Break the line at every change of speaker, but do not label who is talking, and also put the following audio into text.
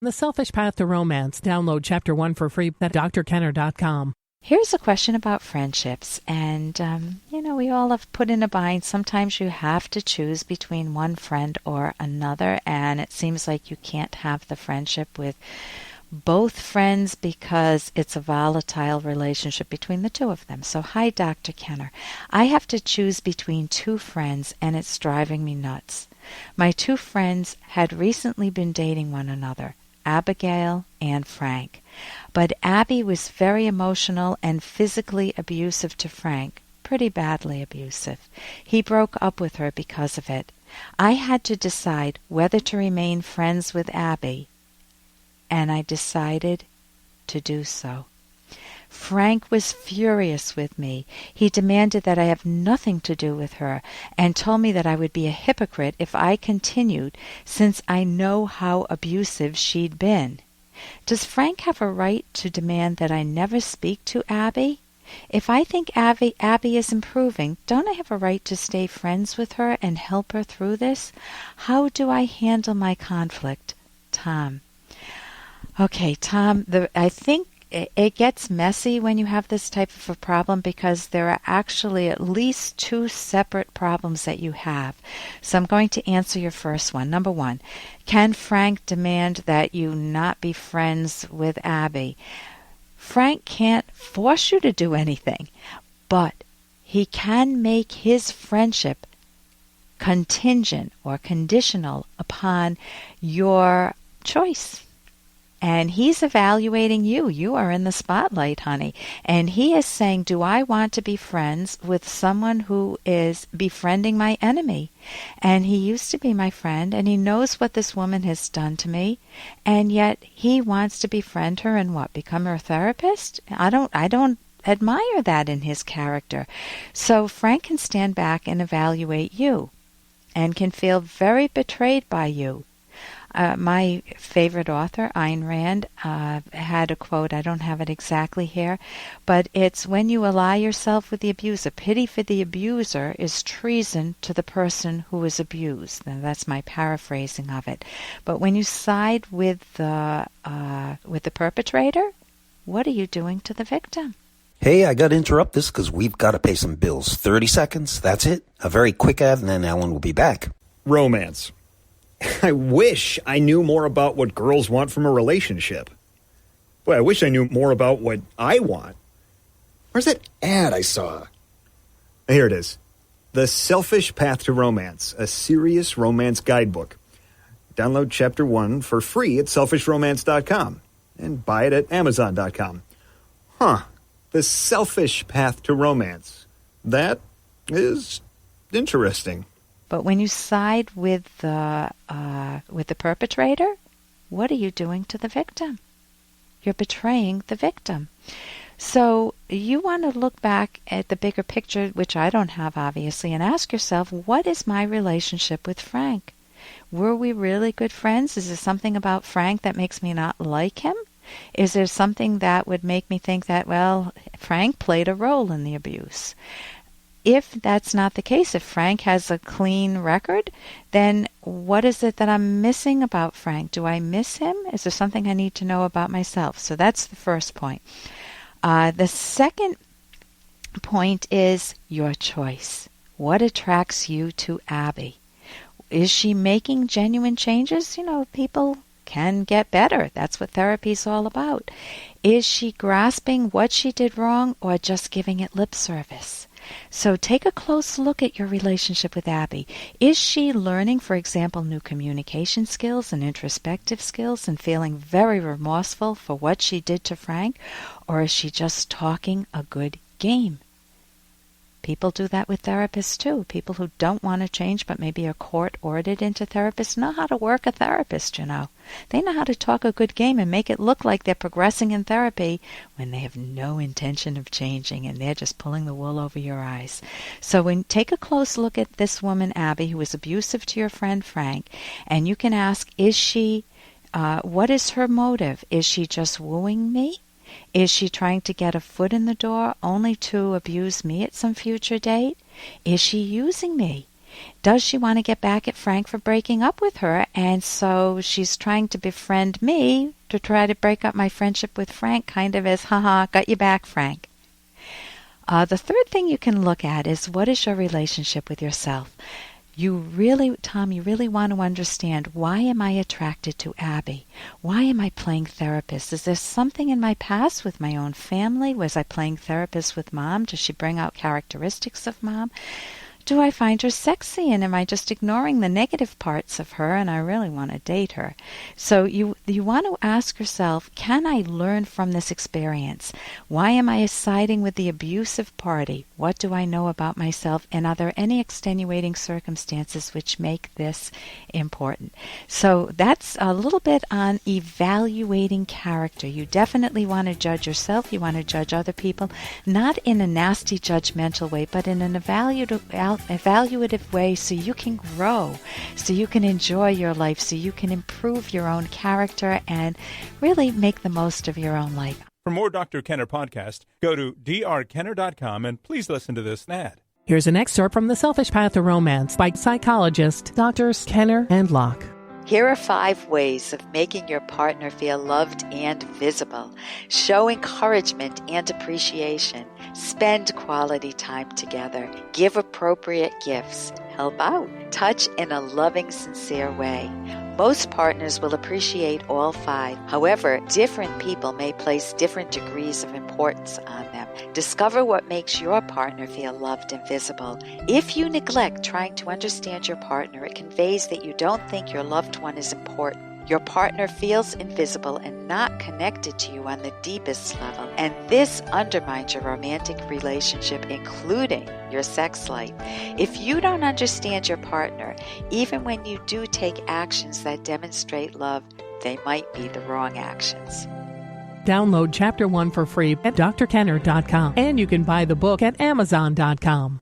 The Selfish Path to Romance. Download Chapter 1 for free at drkenner.com.
Here's a question about friendships, and, we all have put in a bind. Sometimes you have to choose between one friend or another, and it seems like you can't have the friendship with both friends because it's a volatile relationship between the two of them. So, hi, Dr. Kenner. I have to choose between two friends, and it's driving me nuts. My two friends had recently been dating one another, Abigail and Frank. But Abby was very emotional and physically abusive to Frank, pretty badly abusive. He broke up with her because of it. I had to decide whether to remain friends with Abby, and I decided to do so. Frank was furious with me. He demanded that I have nothing to do with her and told me that I would be a hypocrite if I continued, since I know how abusive she'd been. Does Frank have a right to demand that I never speak to Abby? If I think Abby is improving, don't I have a right to stay friends with her and help her through this? How do I handle my conflict? Tom. Okay, Tom, I think it gets messy when you have this type of a problem because there are actually at least two separate problems that you have. So I'm going to answer your first one. Number one, can Frank demand that you not be friends with Abby? Frank can't force you to do anything, but he can make his friendship contingent or conditional upon your choice. And he's evaluating you. You are in the spotlight, honey. And he is saying, do I want to be friends with someone who is befriending my enemy? And he used to be my friend, and he knows what this woman has done to me, and yet he wants to befriend her and what, become her therapist? I don't admire that in his character. So Frank can stand back and evaluate you and can feel very betrayed by you. My favorite author, Ayn Rand, had a quote. I don't have it exactly here, but it's, when you ally yourself with the abuser, pity for the abuser is treason to the person who is abused. Now, that's my paraphrasing of it. But when you side with the perpetrator, what are you doing to the victim?
Hey, I got to interrupt this because we've got to pay some bills. 30 seconds, that's it. A very quick ad, and then Ellen will be back.
Romance. I wish I knew more about what girls want from a relationship. Boy, I wish I knew more about what I want. Where's that ad I saw? Here it is. The Selfish Path to Romance, a serious romance guidebook. Download Chapter 1 for free at selfishromance.com and buy it at amazon.com. The Selfish Path to Romance. That is interesting.
But when you side with the perpetrator, what are you doing to the victim? You're betraying the victim. So you want to look back at the bigger picture, which I don't have, obviously, and ask yourself, what is my relationship with Frank? Were we really good friends? Is there something about Frank that makes me not like him? Is there something that would make me think that, well, Frank played a role in the abuse? If that's not the case, if Frank has a clean record, then what is it that I'm missing about Frank? Do I miss him? Is there something I need to know about myself? So that's the first point. The second point is your choice. What attracts you to Abby? Is she making genuine changes? People can get better. That's what therapy is all about. Is she grasping what she did wrong or just giving it lip service? So take a close look at your relationship with Abby. Is she learning, for example, new communication skills and introspective skills and feeling very remorseful for what she did to Frank? Or is she just talking a good game? People do that with therapists too. People who don't want to change but maybe are court-ordered into therapists know how to work a therapist, They know how to talk a good game and make it look like they're progressing in therapy when they have no intention of changing and they're just pulling the wool over your eyes. So take a close look at this woman, Abby, who was abusive to your friend Frank, and you can ask, what is her motive? Is she just wooing me? Is she trying to get a foot in the door only to abuse me at some future date? Is she using me? Does she want to get back at Frank for breaking up with her? And so she's trying to befriend me to try to break up my friendship with Frank, kind of as, haha, got you back, Frank. The third thing you can look at is, what is your relationship with yourself? Tom, you really want to understand, why am I attracted to Abby? Why am I playing therapist? Is there something in my past with my own family? Was I playing therapist with Mom? Does she bring out characteristics of Mom? Do I find her sexy, and am I just ignoring the negative parts of her and I really want to date her? So you want to ask yourself, can I learn from this experience? Why am I siding with the abusive party? What do I know about myself? And are there any extenuating circumstances which make this important? So that's a little bit on evaluating character. You definitely want to judge yourself. You want to judge other people, not in a nasty judgmental way, but in an evaluative way, so you can grow, so you can enjoy your life, so you can improve your own character and really make the most of your own life.
For more Dr. Kenner podcast, go to drkenner.com and please listen to this ad.
Here's an excerpt from The Selfish Path to Romance by psychologists Drs. Kenner and Locke.
Here are 5 ways of making your partner feel loved and visible. Show encouragement and appreciation. Spend quality time together. Give appropriate gifts. Help out. Touch in a loving, sincere way. Most partners will appreciate all 5. However, different people may place different degrees of importance on them. Discover what makes your partner feel loved and visible. If you neglect trying to understand your partner, it conveys that you don't think your loved one is important. Your partner feels invisible and not connected to you on the deepest level, and this undermines your romantic relationship, including your sex life. If you don't understand your partner, even when you do take actions that demonstrate love, they might be the wrong actions.
Download Chapter 1 for free at drkenner.com, and you can buy the book at amazon.com.